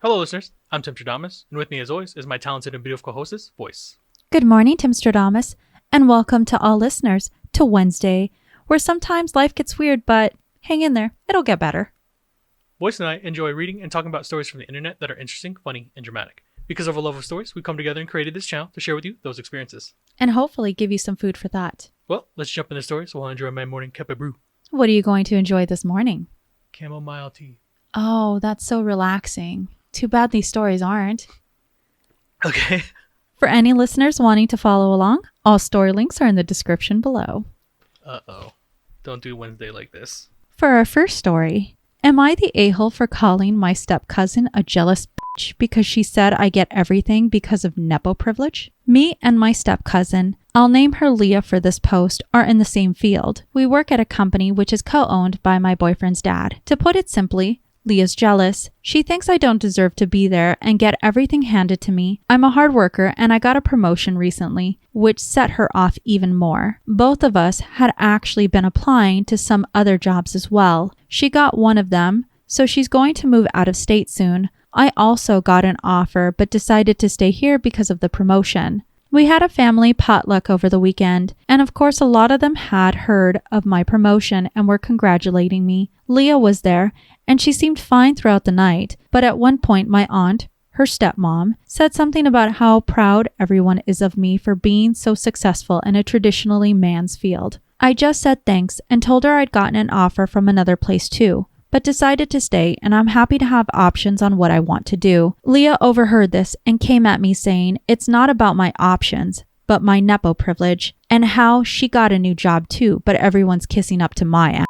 Hello, listeners. I'm Timstradamus, and with me, as always, is my talented and beautiful co-hostess, Voyse. Good morning, Timstradamus, and welcome to all listeners to Wednesday, where sometimes life gets weird, but hang in there, it'll get better. Voyse and I enjoy reading and talking about stories from the internet that are interesting, funny, and dramatic. Because of our love of stories, we come together and created this channel to share with you those experiences. And hopefully give you some food for thought. Well, let's jump into stories while I enjoy my morning kepe brew. What are you going to enjoy this morning? Chamomile tea. Oh, that's so relaxing. Too bad these stories aren't. Okay. For any listeners wanting to follow along, all story links are in the description below. Uh-oh. Don't do Wednesday like this. For our first story, am I the a-hole for calling my stepcousin a jealous bitch because she said I get everything because of nepo privilege? Me and my stepcousin, I'll name her Leah for this post, are in the same field. We work at a company which is co-owned by my boyfriend's dad. To put it simply, Leah's jealous. She thinks I don't deserve to be there and get everything handed to me. I'm a hard worker and I got a promotion recently, which set her off even more. Both of us had actually been applying to some other jobs as well. She got one of them, so she's going to move out of state soon. I also got an offer but decided to stay here because of the promotion. We had a family potluck over the weekend, and of course a lot of them had heard of my promotion and were congratulating me. Leah was there, and she seemed fine throughout the night, but at one point my aunt, her stepmom, said something about how proud everyone is of me for being so successful in a traditionally man's field. I just said thanks and told her I'd gotten an offer from another place too, but decided to stay, and I'm happy to have options on what I want to do. Leah overheard this and came at me saying it's not about my options, but my nepo privilege, and how she got a new job too, but everyone's kissing up to my ass.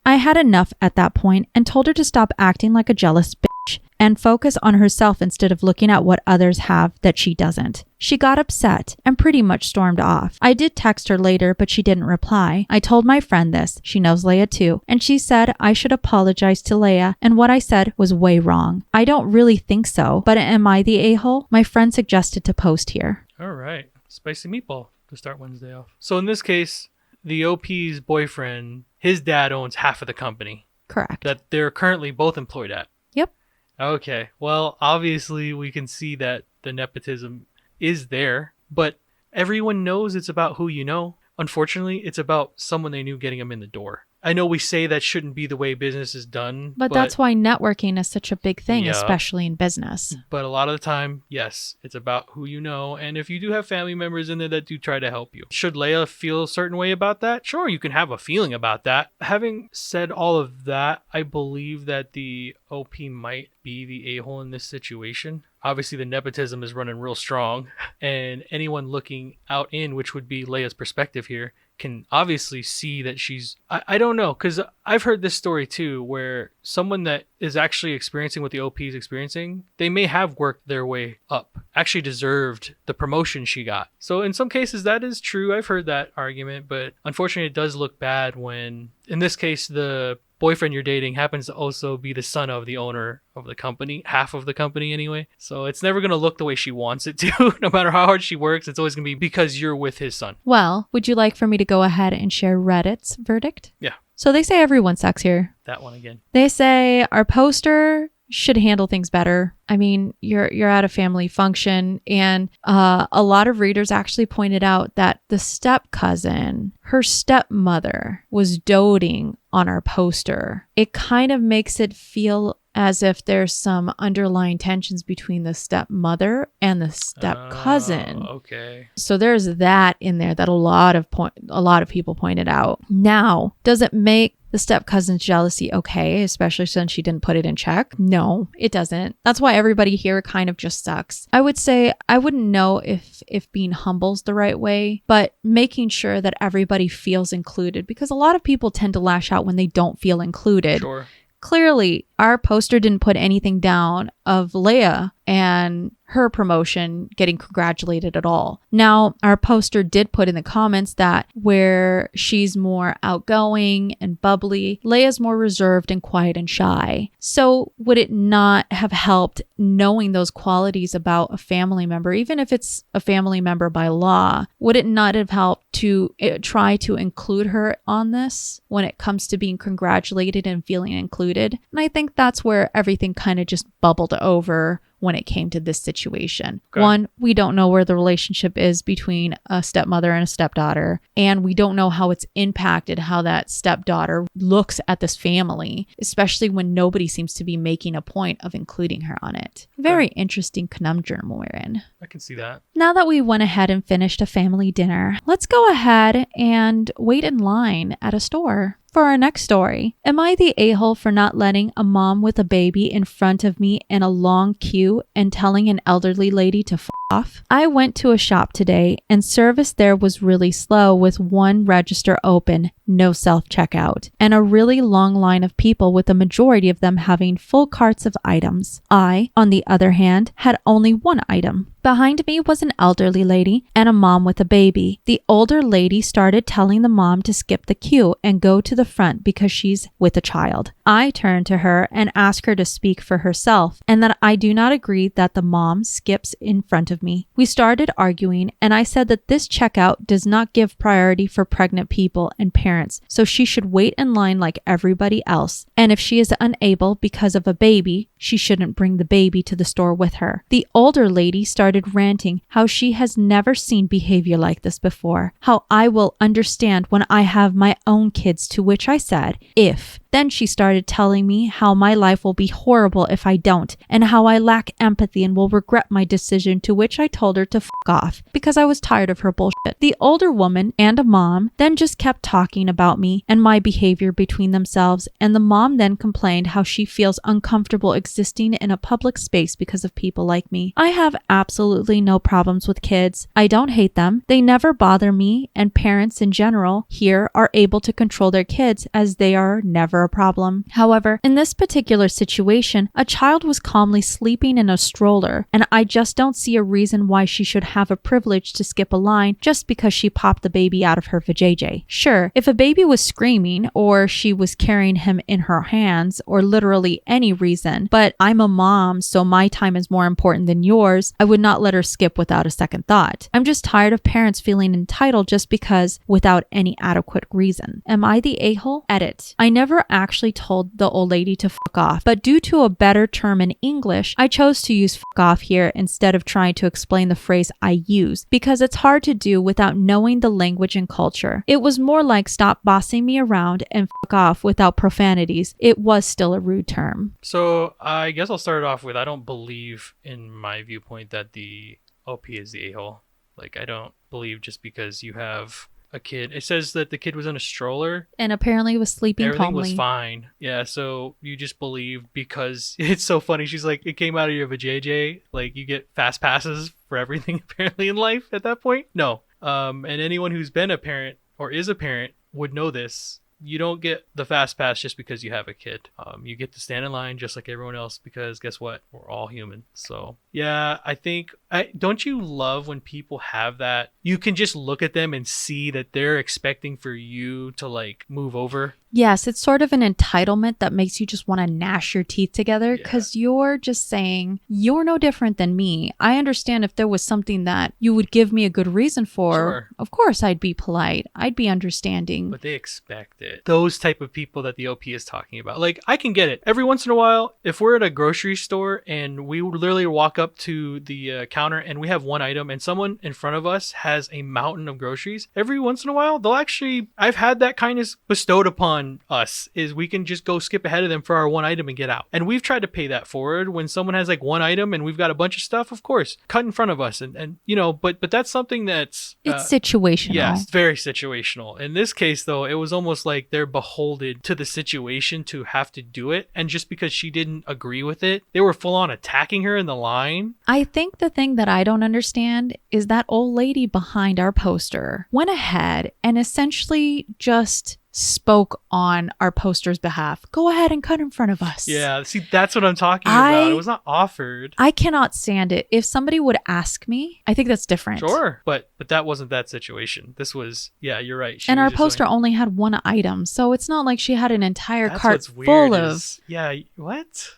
I had enough at that point and told her to stop acting like a jealous bitch and focus on herself instead of looking at what others have that she doesn't. She got upset and pretty much stormed off. I did text her later, but she didn't reply. I told my friend this. She knows Leah too, and she said I should apologize to Leah, and what I said was way wrong. I don't really think so, but am I the a-hole? My friend suggested to post here. All right. Spicy meatball to start Wednesday off. So in this case, the OP's boyfriend, his dad owns half of the company. Correct. That they're currently both employed at. Yep. Okay. Well, obviously we can see that the nepotism is there, but everyone knows it's about who you know. Unfortunately, it's about someone they knew getting them in the door. I know we say that shouldn't be the way business is done. But that's why networking is such a big thing, Yeah. especially in business. But a lot of the time, yes, it's about who you know. And if you do have family members in there that do try to help you. Should Leia feel a certain way about that? Sure, you can have a feeling about that. Having said all of that, I believe that the OP might be the a-hole in this situation. Obviously, the nepotism is running real strong. And anyone looking out in, which would be Leia's perspective here, can obviously see that she's, I don't know, because I've heard this story too, where someone that is actually experiencing what the OP is experiencing, they may have worked their way up, actually deserved the promotion she got. So in some cases that is true. I've heard that argument, but unfortunately it does look bad when, in this case, the boyfriend you're dating happens to also be the son of the owner of the company, half of the company anyway. So it's never going to look the way she wants it to. No matter how hard she works, it's always going to be because you're with his son. Well, would you like for me to go ahead and share Reddit's verdict? Yeah. So they say everyone sucks here. That one again. They say our poster should handle things better. I mean, you're at a family function, and a lot of readers actually pointed out that the stepcousin, her stepmother, was doting on our poster. It kind of makes it feel as if there's some underlying tensions between the stepmother and the stepcousin. Okay. So there's that in there that a lot of people pointed out. Now, does it make the stepcousin's jealousy okay, especially since she didn't put it in check? No, it doesn't. That's why everybody here kind of just sucks. I would say I wouldn't know if being humble's the right way, but making sure that everybody feels included, because a lot of people tend to lash out when they don't feel included. Sure. Clearly, our poster didn't put anything down of Leia and her promotion getting congratulated at all. Now, our poster did put in the comments that where she's more outgoing and bubbly, Leia's more reserved and quiet and shy. So would it not have helped knowing those qualities about a family member, even if it's a family member by law? Would it not have helped to try to include her on this when it comes to being congratulated and feeling included? And I think that's where everything kind of just bubbled over when it came to this situation. Okay. One, we don't know where the relationship is between a stepmother and a stepdaughter, and we don't know how it's impacted how that stepdaughter looks at this family, especially when nobody seems to be making a point of including her on it. Very interesting conundrum we're in. I can see that. Now that we went ahead and finished a family dinner, let's go ahead and wait in line at a store. For our next story, am I the a-hole for not letting a mom with a baby in front of me in a long queue and telling an elderly lady to f off? I went to a shop today and service there was really slow with one register open, no self-checkout, and a really long line of people with the majority of them having full carts of items. I, on the other hand, had only one item. Behind me was an elderly lady and a mom with a baby. The older lady started telling the mom to skip the queue and go to the front because she's with a child. I turned to her and asked her to speak for herself and that I do not agree that the mom skips in front of me. We started arguing and I said that this checkout does not give priority for pregnant people and parents, so she should wait in line like everybody else. And if she is unable because of a baby, she shouldn't bring the baby to the store with her. The older lady started ranting how she has never seen behavior like this before, how I will understand when I have my own kids, to which I said, if. Then she started telling me how my life will be horrible if I don't, and how I lack empathy and will regret my decision, to which I told her to f off because I was tired of her bullshit. The older woman and a mom then just kept talking about me and my behavior between themselves, and the mom then complained how she feels uncomfortable existing in a public space because of people like me. I have absolutely no problems with kids. I don't hate them. They never bother me, and parents in general here are able to control their kids as they are never a problem. However, in this particular situation, a child was calmly sleeping in a stroller, and I just don't see a reason why she should have a privilege to skip a line just because she popped the baby out of her vajayjay. Sure, if a baby was screaming or she was carrying him in her hands or literally any reason, but I'm a mom, so my time is more important than yours, I would not let her skip without a second thought. I'm just tired of parents feeling entitled just because without any adequate reason. Am I the a-hole? Edit. I never actually told the old lady to fuck off, but due to a better term in English, I chose to use fuck off here instead of trying to explain the phrase I use because it's hard to do without knowing the language and culture. It was more like stop bossing me around and fuck off without profanities. It was still a rude term. So I guess I'll start it off with I don't believe in my viewpoint that the OP is the a-hole. Like, I don't believe just because you have a kid. It says that the kid was in a stroller and apparently was sleeping everything calmly. was fine. Yeah, so you just believe because it's so funny. She's like, it came out of your vajayjay. Like, you get fast passes for everything apparently in life at that point. No. And anyone who's been a parent or is a parent would know this. You don't get the fast pass just because you have a kid. You get to stand in line just like everyone else because guess what? We're all human. So yeah, I think, don't you love when people have that? You can just look at them and see that they're expecting for you to like move over. Yes, it's sort of an entitlement that makes you just want to gnash your teeth together because you're just saying, you're no different than me. I understand if there was something that you would give me a good reason for, Sure. Of course I'd be polite. I'd be understanding. But they expect it. Those type of people that the OP is talking about. Like, I can get it. Every once in a while, if we're at a grocery store and we literally walk up to the counter and we have one item and someone in front of us has a mountain of groceries, every once in a while, they'll actually, I've had that kindness bestowed upon us, is we can just go skip ahead of them for our one item and get out. And we've tried to pay that forward when someone has like one item and we've got a bunch of stuff, of course, cut in front of us. And you know, but that's something that's... it's situational. Yeah, it's very situational. In this case, though, it was almost like they're beholden to the situation to have to do it. And just because she didn't agree with it, they were full on attacking her in the line. I think the thing that I don't understand is that old lady behind our poster went ahead and essentially just spoke on our poster's behalf. Go ahead and cut in front of us. Yeah, see, that's what I'm talking about. It was not offered. I cannot stand it. If somebody would ask me, I think that's different. Sure, but that wasn't that situation. This was, yeah, you're right. And our poster only had one item, so it's not like she had an entire cart full of... Yeah, what?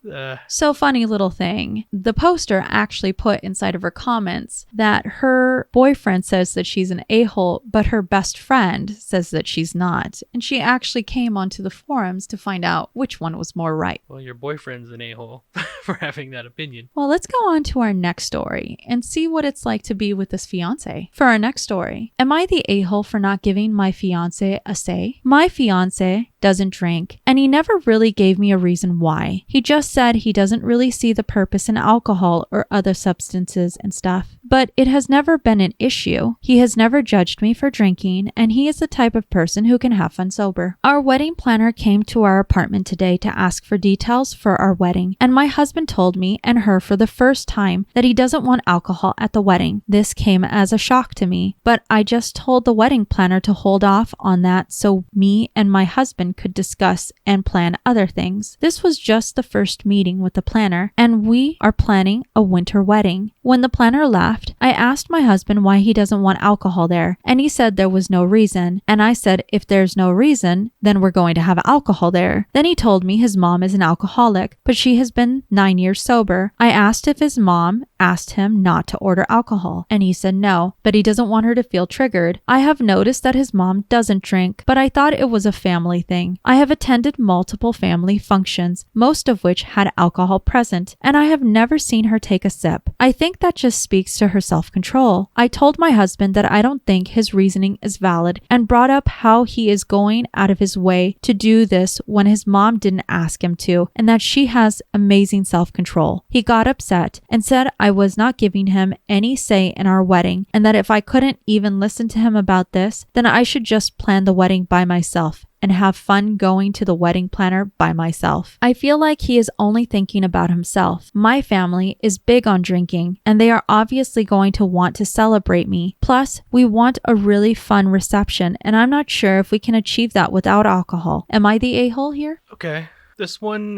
So funny little thing. The poster actually put inside of her comments that her boyfriend says that she's an a-hole, but her best friend says that she's not. And and she actually came onto the forums to find out which one was more right. Well, your boyfriend's an a-hole for having that opinion. Well, let's go on to our next story and see what it's like to be with this fiance. For our next story, am I the a-hole for not giving my fiance a say? My fiance doesn't drink, and he never really gave me a reason why. He just said he doesn't really see the purpose in alcohol or other substances and stuff. But it has never been an issue. He has never judged me for drinking, and he is the type of person who can have fun sober. Our wedding planner came to our apartment today to ask for details for our wedding, and my husband told me and her for the first time that he doesn't want alcohol at the wedding. This came as a shock to me, but I just told the wedding planner to hold off on that so me and my husband could discuss and plan other things. This was just the first meeting with the planner, and we are planning a winter wedding. When the planner left, I asked my husband why he doesn't want alcohol there, and he said there was no reason. And I said, if there's no reason, then we're going to have alcohol there. Then he told me his mom is an alcoholic, but she has been 9 years sober. I asked if his mom asked him not to order alcohol, and he said no, but he doesn't want her to feel triggered. I have noticed that his mom doesn't drink, but I thought it was a family thing. I have attended multiple family functions, most of which had alcohol present, and I have never seen her take a sip. I think that just speaks to her self-control. I told my husband that I don't think his reasoning is valid and brought up how he is going out of his way to do this when his mom didn't ask him to, and that she has amazing self-control. He got upset and said I was not giving him any say in our wedding, and that if I couldn't even listen to him about this, then I should just plan the wedding by myself and have fun going to the wedding planner by myself. I feel like he is only thinking about himself. My family is big on drinking, and they are obviously going to want to celebrate me. Plus, we want a really fun reception, and I'm not sure if we can achieve that without alcohol. Am I the a-hole here? Okay. This one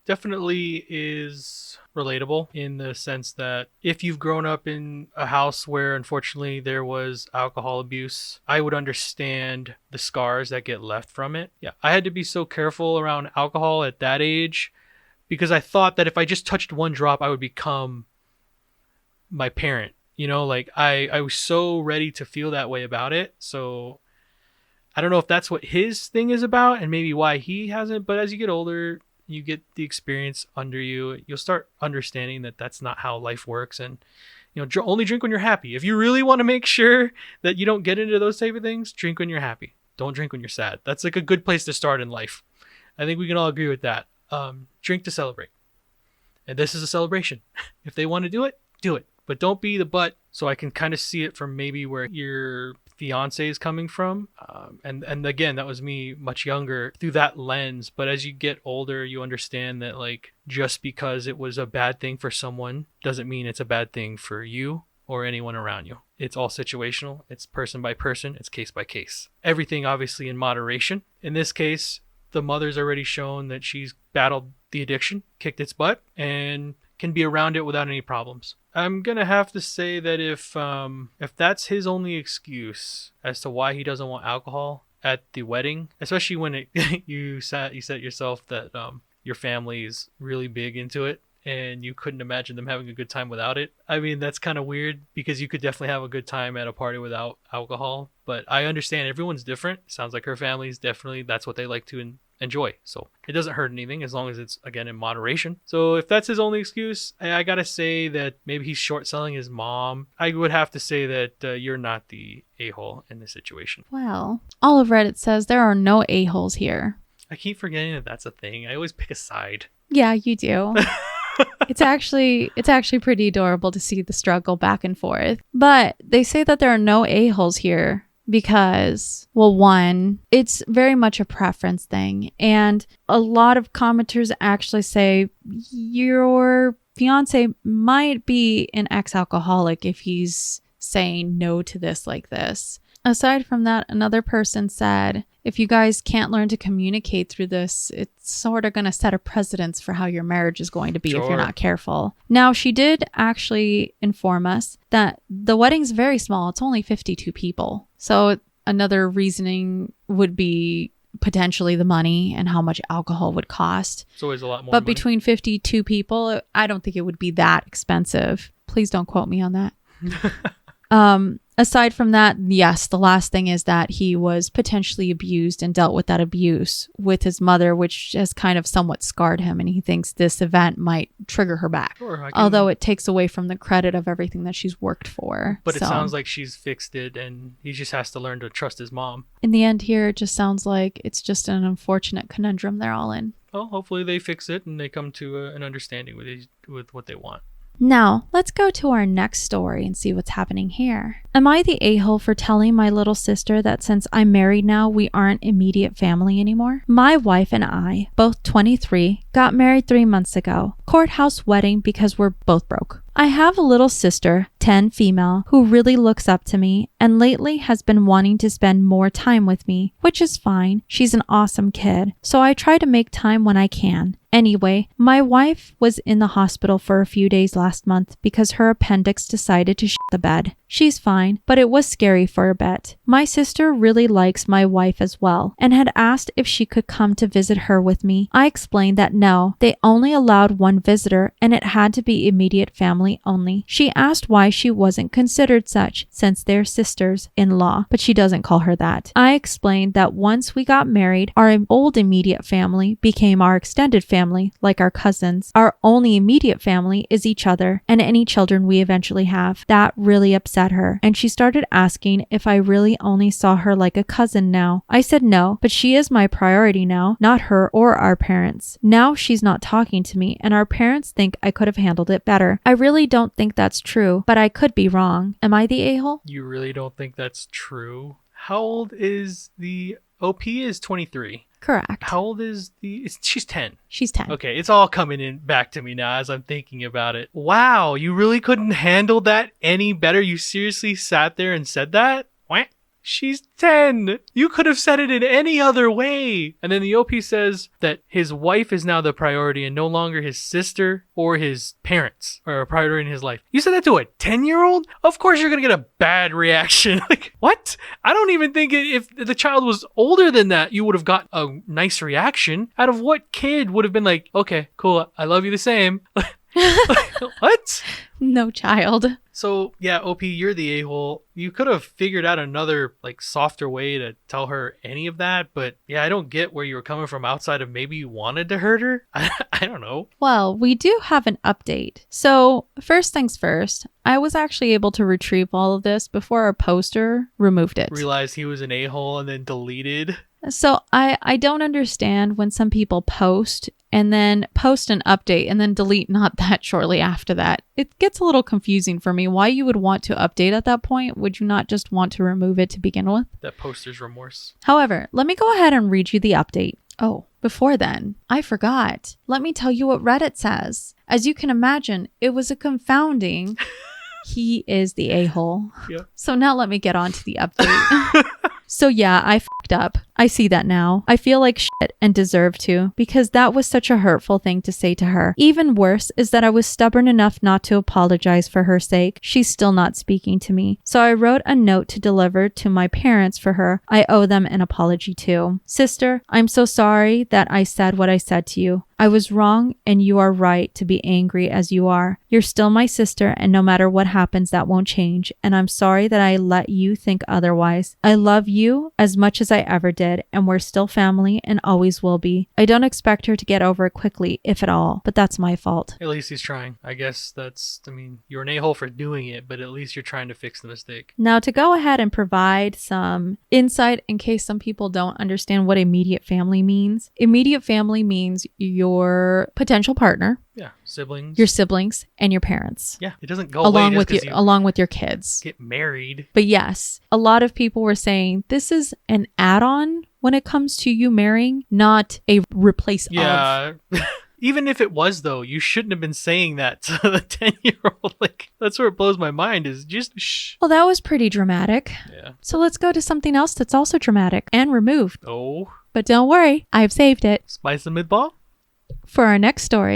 definitely is relatable in the sense that if you've grown up in a house where unfortunately there was alcohol abuse, I would understand the scars that get left from it. Yeah, I had to be so careful around alcohol at that age because I thought that if I just touched one drop, I would become my parent. You know, like I was so ready to feel that way about it. So I don't know if that's what his thing is about and maybe why he hasn't, but as you get older, you get the experience under you, you'll start understanding that that's not how life works. And, you know, only drink when you're happy. If you really want to make sure that you don't get into those type of things, drink when you're happy. Don't drink when you're sad. That's like a good place to start in life. I think we can all agree with that. Drink to celebrate. And this is a celebration. If they want to do it, do it. But don't be the butt. So I can kind of see it from maybe where your fiance is coming from. And again, that was me much younger through that lens. But as you get older, you understand that like just because it was a bad thing for someone doesn't mean it's a bad thing for you or anyone around you. It's all situational. It's person by person. It's case by case. Everything obviously in moderation. In this case, the mother's already shown that she's battled the addiction, kicked its butt, and can be around it without any problems. I'm gonna have to say that if that's his only excuse as to why he doesn't want alcohol at the wedding, especially when you said yourself that your family is really big into it and you couldn't imagine them having a good time without it. I mean, that's kind of weird because you could definitely have a good time at a party without alcohol, but I understand everyone's different. Sounds like her family's definitely, that's what they like to enjoy. So it doesn't hurt anything as long as it's, again, in moderation. So if that's his only excuse, I gotta say that maybe he's short selling his mom. I would have to say that you're not the a-hole in this situation. Well, all of Reddit says there are no a-holes here. I keep forgetting that that's a thing. I always pick a side. Yeah, you do. It's actually pretty adorable to see the struggle back and forth. But they say that there are no a-holes here because, well, one, it's very much a preference thing. And a lot of commenters actually say your fiance might be an ex-alcoholic if he's saying no to this like this. Aside from that, another person said, if you guys can't learn to communicate through this, it's sort of going to set a precedence for how your marriage is going to be if you're not careful. Now, she did actually inform us that the wedding's very small. It's only 52 people. So another reasoning would be potentially the money and how much alcohol would cost. It's always a lot more But money. between 52 people, I don't think it would be that expensive. Please don't quote me on that. Aside from that, yes, the last thing is that he was potentially abused and dealt with that abuse with his mother, which has kind of somewhat scarred him, and he thinks this event might trigger her back. Sure, although it takes away from the credit of everything that she's worked for. But it sounds like she's fixed it, and he just has to learn to trust his mom. In the end here, it just sounds like it's just an unfortunate conundrum they're all in. Well, hopefully they fix it and they come to an understanding with what they want. Now, let's go to our next story and see what's happening here. Am I the a-hole for telling my little sister that since I'm married now, we aren't immediate family anymore? My wife and I, both 23, got married 3 months ago. Courthouse wedding because we're both broke. I have a little sister, 10 female, who really looks up to me and lately has been wanting to spend more time with me, which is fine. She's an awesome kid, so I try to make time when I can. Anyway, my wife was in the hospital for a few days last month because her appendix decided to shit the bed. She's fine, but it was scary for a bit. My sister really likes my wife as well and had asked if she could come to visit her with me. I explained that no, they only allowed one visitor and it had to be immediate family only. She asked why she wasn't considered such since they're sisters-in-law, but she doesn't call her that. I explained that once we got married, our old immediate family became our extended family, like our cousins. Our only immediate family is each other and any children we eventually have. That really upset her, and she started asking if I really only saw her like a cousin now. I said no, but she is my priority now, not her or our parents. Now she's not talking to me, and our parents think I could have handled it better. I really don't think that's true, but I could be wrong. Am I the a-hole? You really don't think that's true? How old is the OP? Is 23. Correct. How old is she's 10. She's 10. Okay, it's all coming in back to me now as I'm thinking about it. Wow, you really couldn't handle that any better? You seriously sat there and said that? What? She's 10. You could have said it in any other way. And then the OP says that his wife is now the priority and no longer his sister or his parents are a priority in his life. You said that to a 10-year-old? Of course you're going to get a bad reaction. Like, what? I don't even think if the child was older than that, you would have got a nice reaction. Out of what kid would have been like, okay, cool, I love you the same. What? No child. So, yeah, OP, you're the a-hole. You could have figured out another, softer way to tell her any of that. But, yeah, I don't get where you were coming from outside of maybe you wanted to hurt her. I don't know. Well, we do have an update. So, first things first, I was actually able to retrieve all of this before our poster removed it. Realized he was an a-hole and then deleted. So I don't understand when some people post and then post an update and then delete not that shortly after that. It gets a little confusing for me why you would want to update at that point. Would you not just want to remove it to begin with? That poster's remorse. However, let me go ahead and read you the update. Oh, before then, I forgot. Let me tell you what Reddit says. As you can imagine, it was a confounding... He is the a-hole. Yep. So now let me get on to the update. So yeah, I fucked up. I see that now. I feel like shit and deserve to because that was such a hurtful thing to say to her. Even worse is that I was stubborn enough not to apologize for her sake. She's still not speaking to me. So I wrote a note to deliver to my parents for her. I owe them an apology too. Sister, I'm so sorry that I said what I said to you. I was wrong and you are right to be angry as you are. You're still my sister and no matter what happens that won't change. And I'm sorry that I let you think otherwise. I love you as much as I ever did and we're still family and always will be. I don't expect her to get over it quickly, if at all, but that's my fault. At least he's trying. I guess you're an a-hole for doing it, but at least you're trying to fix the mistake. Now to go ahead and provide some insight in case some people don't understand what immediate family means. Immediate family means your potential partner. Yeah, siblings. Your siblings and your parents. Yeah, it doesn't go along away with along with your kids. Get married. But yes, a lot of people were saying this is an add-on when it comes to you marrying, not a replace of. Yeah. Even if it was, though, you shouldn't have been saying that to the 10-year-old. That's where it blows my mind is just shh. Well, that was pretty dramatic. Yeah. So let's go to something else that's also dramatic and removed. Oh. But don't worry, I've saved it. Spice the meatball? For our next story.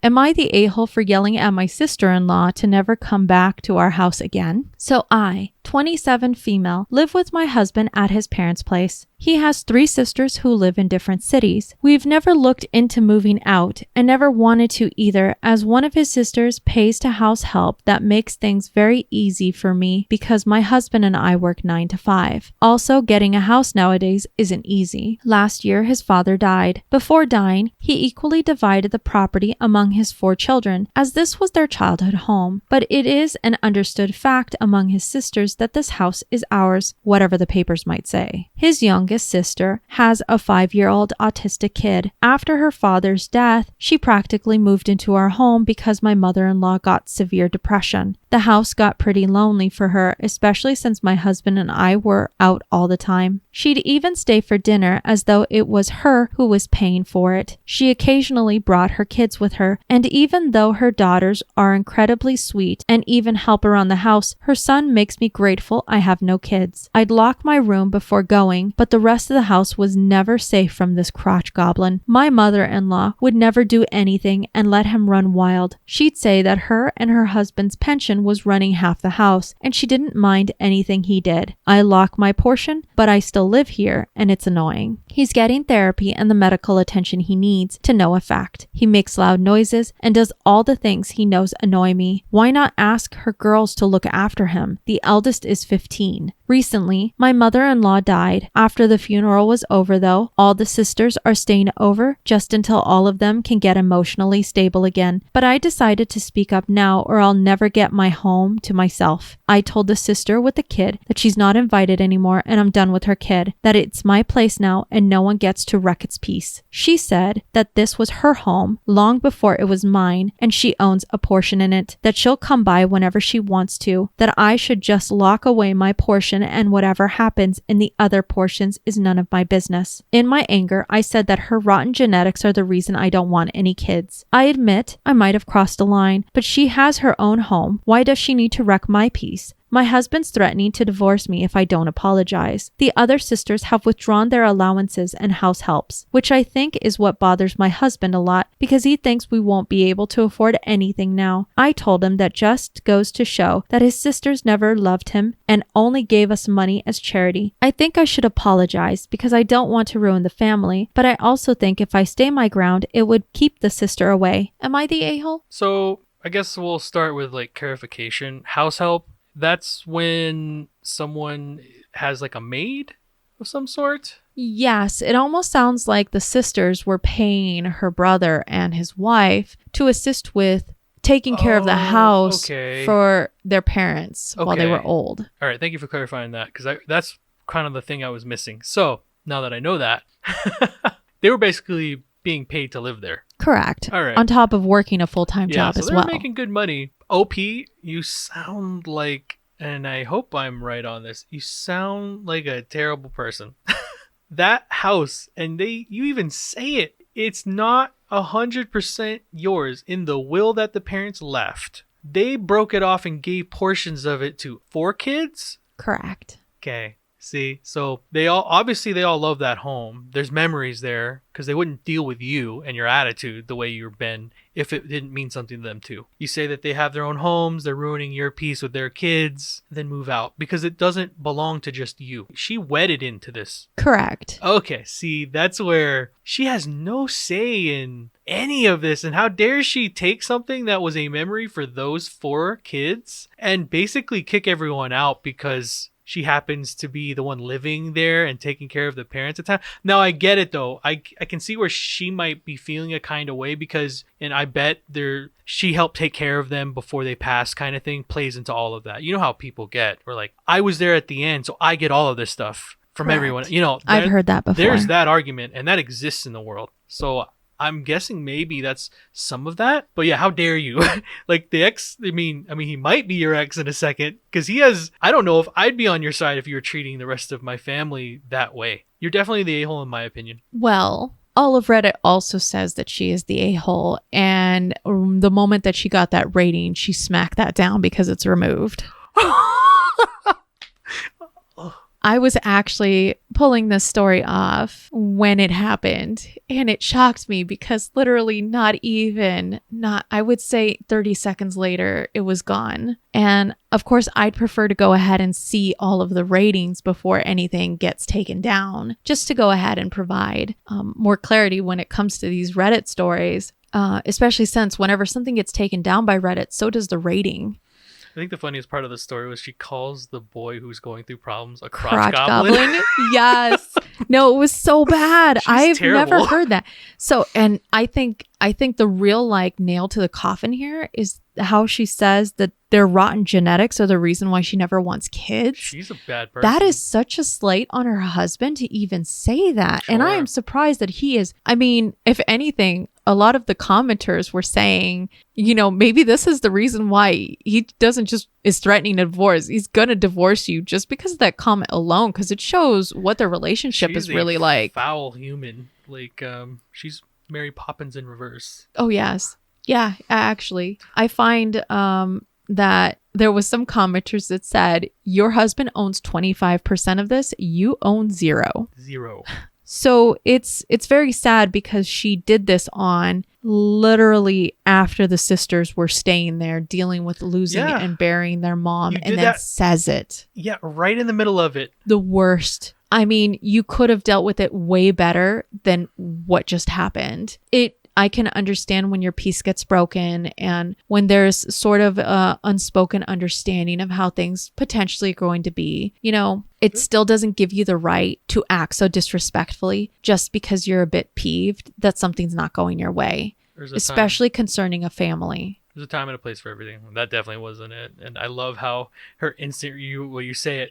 Am I the a-hole for yelling at my sister-in-law to never come back to our house again? So I, 27 female, live with my husband at his parents' place. He has 3 sisters who live in different cities. We've never looked into moving out and never wanted to either, as one of his sisters pays to house help that makes things very easy for me because my husband and I work 9 to 5. Also, getting a house nowadays isn't easy. Last year, his father died. Before dying, he equally divided the property among his 4 children, as this was their childhood home. But it is an understood fact among his sisters that this house is ours, whatever the papers might say. His youngest sister has a 5-year-old autistic kid. After her father's death, she practically moved into our home because my mother-in-law got severe depression. The house got pretty lonely for her, especially since my husband and I were out all the time. She'd even stay for dinner as though it was her who was paying for it. She occasionally brought her kids with her, and even though her daughters are incredibly sweet and even help around the house, her son makes me grateful I have no kids. I'd lock my room before going, but the rest of the house was never safe from this crotch goblin. My mother-in-law would never do anything and let him run wild. She'd say that her and her husband's pension was running half the house, and she didn't mind anything he did. I lock my portion, but I still live here, and it's annoying. He's getting therapy and the medical attention he needs, to no effect. He makes loud noises and does all the things he knows annoy me. Why not ask her girls to look after him? The eldest is 15. Recently, my mother-in-law died. After the funeral was over though, all the sisters are staying over just until all of them can get emotionally stable again. But I decided to speak up now or I'll never get my home to myself. I told the sister with the kid that she's not invited anymore and I'm done with her kid, that it's my place now and no one gets to wreck its peace. She said that this was her home long before it was mine and she owns a portion in it, that she'll come by whenever she wants to, that I should just lock away my portion and whatever happens in the other portions is none of my business. In my anger, I said that her rotten genetics are the reason I don't want any kids. I admit I might have crossed a line, but she has her own home. Why does she need to wreck my peace? My husband's threatening to divorce me if I don't apologize. The other sisters have withdrawn their allowances and house helps, which I think is what bothers my husband a lot because he thinks we won't be able to afford anything now. I told him that just goes to show that his sisters never loved him and only gave us money as charity. I think I should apologize because I don't want to ruin the family, but I also think if I stay my ground, it would keep the sister away. Am I the a-hole? So I guess we'll start with like clarification. House help. That's when someone has like a maid of some sort? Yes, it almost sounds like the sisters were paying her brother and his wife to assist with taking care of the house for their parents while they were old. All right, thank you for clarifying that because that's kind of the thing I was missing. So now that I know that, they were basically being paid to live there. Correct. All right. On top of working a full-time job as well. So they're making good money. OP, you sound like, and I hope I'm right on this, you sound like a terrible person. That house, and you even say it, it's not 100% yours. In the will that the parents left, they broke it off and gave portions of it to 4 kids? Correct. Okay. See, so they all love that home. There's memories there because they wouldn't deal with you and your attitude the way you've been if it didn't mean something to them too. You say that they have their own homes, they're ruining your peace with their kids, then move out because it doesn't belong to just you. She wedded into this. Correct. Okay, see, that's where she has no say in any of this. And how dare she take something that was a memory for those 4 kids and basically kick everyone out because she happens to be the one living there and taking care of the parents at the time. Now, I get it, though. I can see where she might be feeling a kind of way because, and I bet she helped take care of them before they passed kind of thing plays into all of that. You know how people get. We're like, I was there at the end, so I get all of this stuff from everyone. You know, I've heard that before. There's that argument, and that exists in the world. So I'm guessing maybe that's some of that. But yeah, how dare you? Like the ex, I mean, he might be your ex in a second because I don't know if I'd be on your side if you were treating the rest of my family that way. You're definitely the a-hole in my opinion. Well, all of Reddit also says that she is the a-hole. And the moment that she got that rating, she smacked that down because it's removed. I was actually pulling this story off when it happened, and it shocked me because literally I would say 30 seconds later, it was gone. And of course, I'd prefer to go ahead and see all of the ratings before anything gets taken down, just to go ahead and provide more clarity when it comes to these Reddit stories, especially since whenever something gets taken down by Reddit, so does the rating. I think the funniest part of the story was she calls the boy who's going through problems a crotch goblin. Yes. No, it was so bad. I've terrible. never heard that. So, and I think the real like nail to the coffin here is how she says that their rotten genetics are the reason why she never wants kids. She's a bad person. That is such a slight on her husband to even say that. Sure. And I am surprised that he is. I mean, if anything, a lot of the commenters were saying, maybe this is the reason why he doesn't just is threatening a divorce. He's going to divorce you just because of that comment alone, because it shows what their relationship is really like. Foul human. Like, she's Mary Poppins in reverse. Oh, yes. Yeah, actually. I find that there was some commenters that said, your husband owns 25% of this. You own 0. So it's very sad because she did this on literally after the sisters were staying there dealing with losing and burying their mom, and then says it. Yeah, right in the middle of it. The worst. I mean, you could have dealt with it way better than what just happened. I can understand when your peace gets broken and when there's sort of a unspoken understanding of how things potentially are going to be. It still doesn't give you the right to act so disrespectfully just because you're a bit peeved that something's not going your way, especially concerning a family. There's a time and a place for everything. That definitely wasn't it. And I love how her instant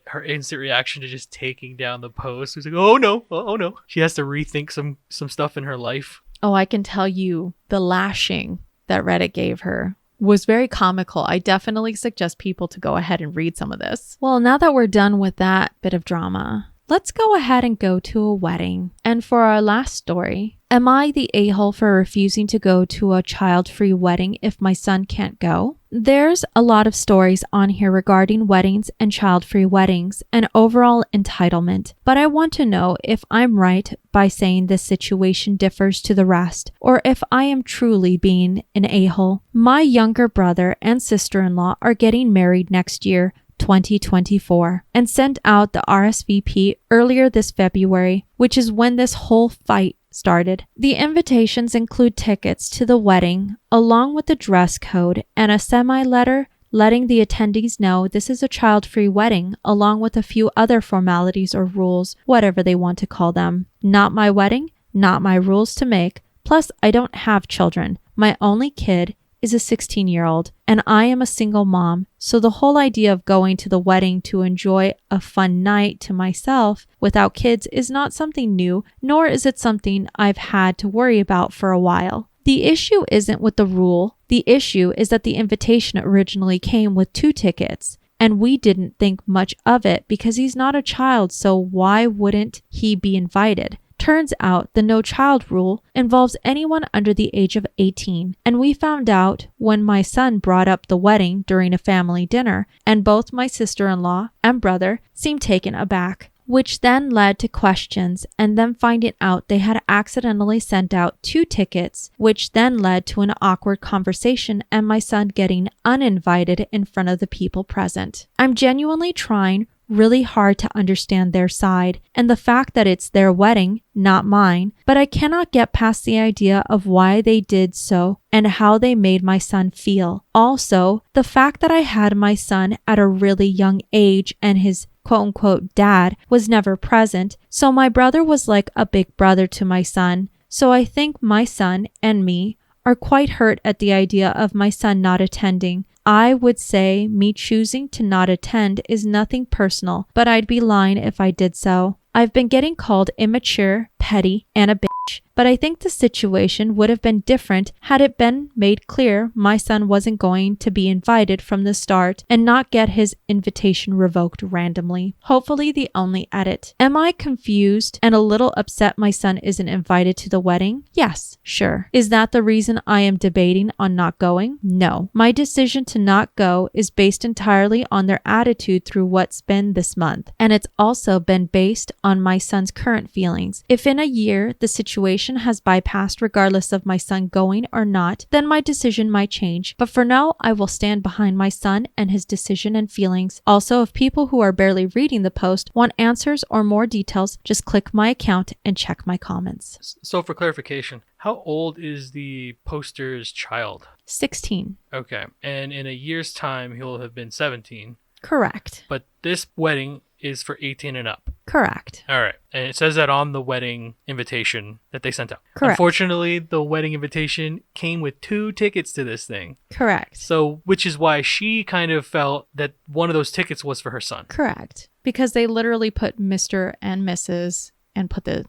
her instant reaction to just taking down the post was like, oh no. She has to rethink some stuff in her life. Oh, I can tell you the lashing that Reddit gave her was very comical. I definitely suggest people to go ahead and read some of this. Well, now that we're done with that bit of drama, let's go ahead and go to a wedding. And for our last story, am I the a-hole for refusing to go to a child-free wedding if my son can't go? There's a lot of stories on here regarding weddings and child-free weddings and overall entitlement, but I want to know if I'm right by saying this situation differs to the rest, or if I am truly being an a-hole. My younger brother and sister-in-law are getting married next year, 2024, and sent out the RSVP earlier this February, which is when this whole fight started. The invitations include tickets to the wedding, along with the dress code and a semi-letter letting the attendees know this is a child-free wedding, along with a few other formalities or rules, whatever they want to call them. Not my wedding, not my rules to make. Plus, I don't have children. My only kid is a 16-year-old, and I am a single mom, so the whole idea of going to the wedding to enjoy a fun night to myself without kids is not something new, nor is it something I've had to worry about for a while. The issue isn't with the rule. The issue is that the invitation originally came with 2 tickets, and we didn't think much of it because he's not a child, so why wouldn't he be invited? Turns out the no child rule involves anyone under the age of 18, and we found out when my son brought up the wedding during a family dinner, and both my sister-in-law and brother seemed taken aback, which then led to questions and then finding out they had accidentally sent out 2 tickets, which then led to an awkward conversation and my son getting uninvited in front of the people present. I'm genuinely trying really hard to understand their side and the fact that it's their wedding, not mine, but I cannot get past the idea of why they did so and how they made my son feel. Also, the fact that I had my son at a really young age and his quote-unquote dad was never present, so my brother was like a big brother to my son. So I think my son and me are quite hurt at the idea of my son not attending. I would say me choosing to not attend is nothing personal, but I'd be lying if I did so. I've been getting called immature, petty, and a bitch but I think the situation would have been different had it been made clear my son wasn't going to be invited from the start and not get his invitation revoked randomly. Hopefully the only edit. Am I confused and a little upset my son isn't invited to the wedding? Yes, sure. Is that the reason I am debating on not going? No. My decision to not go is based entirely on their attitude through what's been this month, and it's also been based on my son's current feelings. If in a year the situation has bypassed regardless of my son going or not, then my decision might change. But for now, I will stand behind my son and his decision and feelings. Also, if people who are barely reading the post want answers or more details, just click my account and check my comments. So for clarification, how old is the poster's child? 16. Okay. And in a year's time, he'll have been 17. Correct. But this wedding is for 18 and up. Correct. All right. And it says that on the wedding invitation that they sent out. Correct. Unfortunately, the wedding invitation came with 2 tickets to this thing. Correct. So, which is why she kind of felt that one of those tickets was for her son. Correct. Because they literally put Mr. and Mrs. and put the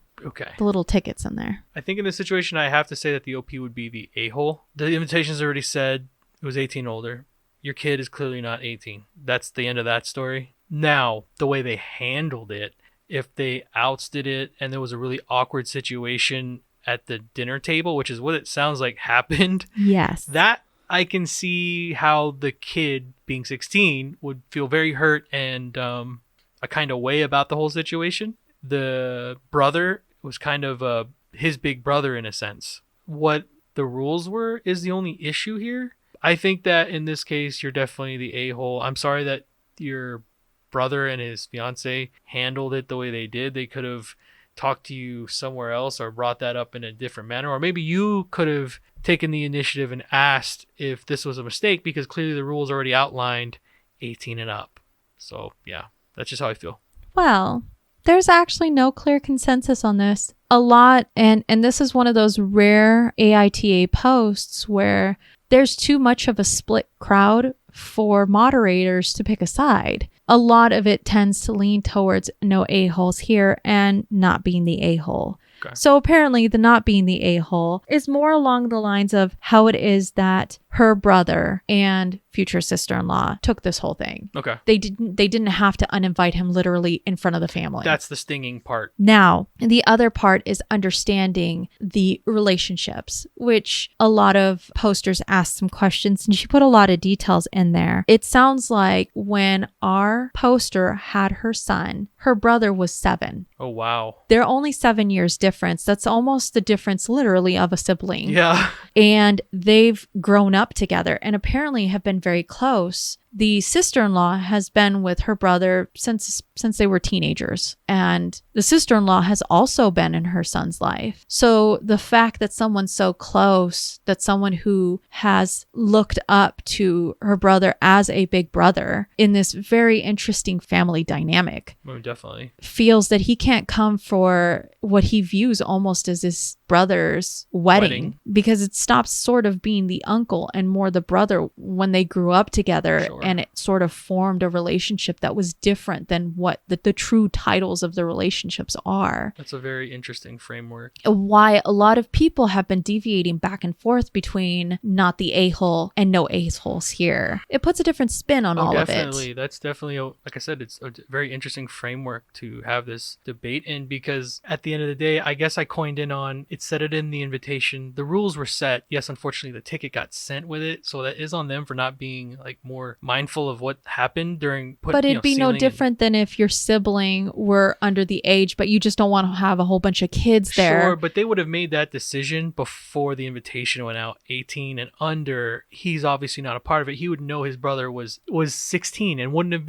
little tickets in there. I think in this situation, I have to say that the OP would be the a-hole. The invitation's already said it was 18 older. Your kid is clearly not 18. That's the end of that story. Now, the way they handled it, if they ousted it and there was a really awkward situation at the dinner table, which is what it sounds like happened. Yes. That I can see how the kid, being 16, would feel very hurt and a kind of way about the whole situation. The brother was kind of his big brother in a sense. What the rules were is the only issue here. I think that in this case, you're definitely the a-hole. I'm sorry that your brother and his fiancée handled it the way they did. They could have talked to you somewhere else or brought that up in a different manner. Or maybe you could have taken the initiative and asked if this was a mistake, because clearly the rules already outlined 18 and up. So yeah, that's just how I feel. Well, there's actually no clear consensus on this. A lot, and this is one of those rare AITA posts where there's too much of a split crowd for moderators to pick a side. A lot of it tends to lean towards no a-holes here and not being the a-hole. Okay. So apparently the not being the a-hole is more along the lines of how it is that her brother and future sister-in-law took this whole thing. Okay. They didn't have to uninvite him literally in front of the family. That's the stinging part. Now, the other part is understanding the relationships, which a lot of posters asked some questions and she put a lot of details in there. It sounds like when our poster had her son, her brother was 7. Oh, wow. They're only 7 years difference. That's almost the difference literally of a sibling. Yeah. And they've grown up together and apparently have been very close. The sister-in-law has been with her brother since they were teenagers. And the sister-in-law has also been in her son's life. So the fact that someone's so close, that someone who has looked up to her brother as a big brother in this very interesting family dynamic, definitely feels that he can't come for what he views almost as his brother's wedding. Because it stops sort of being the uncle and more the brother when they grew up together. Sure. And it sort of formed a relationship that was different than what the true titles of the relationships are. That's a very interesting framework. Why a lot of people have been deviating back and forth between not the a-hole and no a-holes here. It puts a different spin on all definitely. of it. That's definitely, like I said, it's a very interesting framework to have this debate in, because at the end of the day, I guess I coined in on, it said it in the invitation. The rules were set. Yes, unfortunately, the ticket got sent with it. So that is on them for not being like more mindful of what happened during but it'd be no different than if your sibling were under the age but you just don't want to have a whole bunch of kids there. Sure, but they would have made that decision before the invitation went out. 18 and under, he's obviously not a part of it. He would know his brother was 16 and would have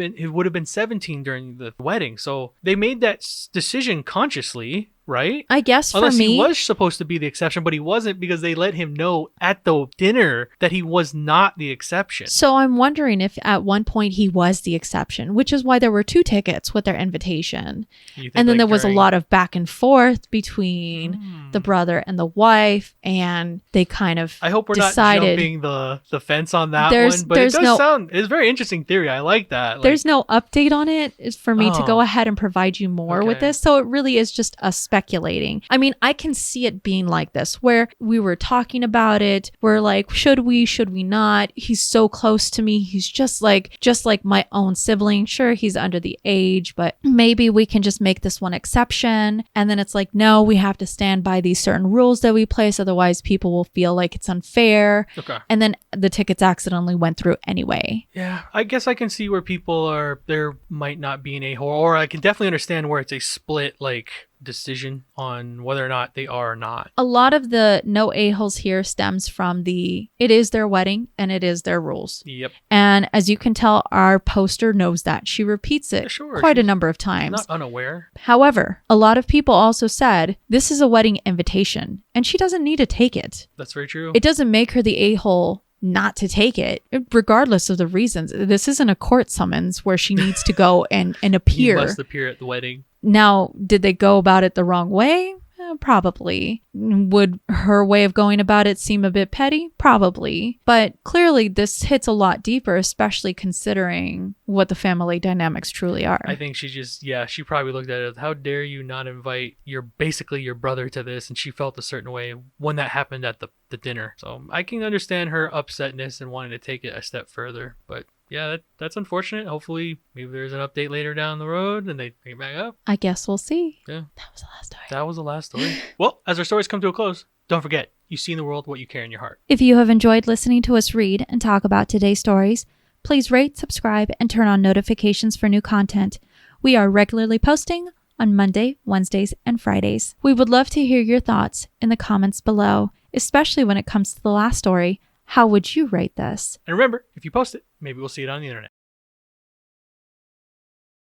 been 17 during the wedding. So they made that decision consciously, right? I guess for Unless me, he was supposed to be the exception, but he wasn't, because they let him know at the dinner that he was not the exception. So I'm wondering if at one point he was the exception, which is why there were 2 tickets with their invitation. And then there was a lot of back and forth between the brother and the wife, and they kind of I hope we're decided, not jumping the fence on that one, but it does sound, it's a very interesting theory. I like that. There's no update on it. It's for me to go ahead and provide you more with this. So it really is just a speculating. I mean, I can see it being like this, where we were talking about it. We're like, should we not? He's so close to me. He's just like my own sibling. Sure, he's under the age, but maybe we can just make this one exception. And then it's like, no, we have to stand by these certain rules that we place. Otherwise, people will feel like it's unfair. Okay. And then the tickets accidentally went through anyway. Yeah, I guess I can see where people are, there might not be an a-hole, or I can definitely understand where it's a split, like, decision on whether or not they are or not. A lot of the no a-holes here stems from it is their wedding and it is their rules. Yep. And as you can tell, our poster knows that. She repeats it quite a number of times. Not unaware. However, a lot of people also said this is a wedding invitation and she doesn't need to take it. That's very true. It doesn't make her the a-hole not to take it, regardless of the reasons. This isn't a court summons where she needs to go and appear. You must appear at the wedding. Now, did they go about it the wrong way? Probably. Would her way of going about it seem a bit petty? Probably. But clearly this hits a lot deeper, especially considering what the family dynamics truly are. I think she probably looked at it as, how dare you not invite basically your brother to this? And she felt a certain way when that happened at the dinner. So I can understand her upsetness and wanting to take it a step further. But yeah, that's unfortunate. Hopefully, maybe there's an update later down the road and they pick it back up. I guess we'll see. Yeah. That was the last story. That was the last story. Well, as our stories come to a close, don't forget, you see in the world what you carry in your heart. If you have enjoyed listening to us read and talk about today's stories, please rate, subscribe, and turn on notifications for new content. We are regularly posting on Monday, Wednesdays, and Fridays. We would love to hear your thoughts in the comments below, especially when it comes to the last story. How would you rate this? And remember, if you post it, maybe we'll see it on the internet.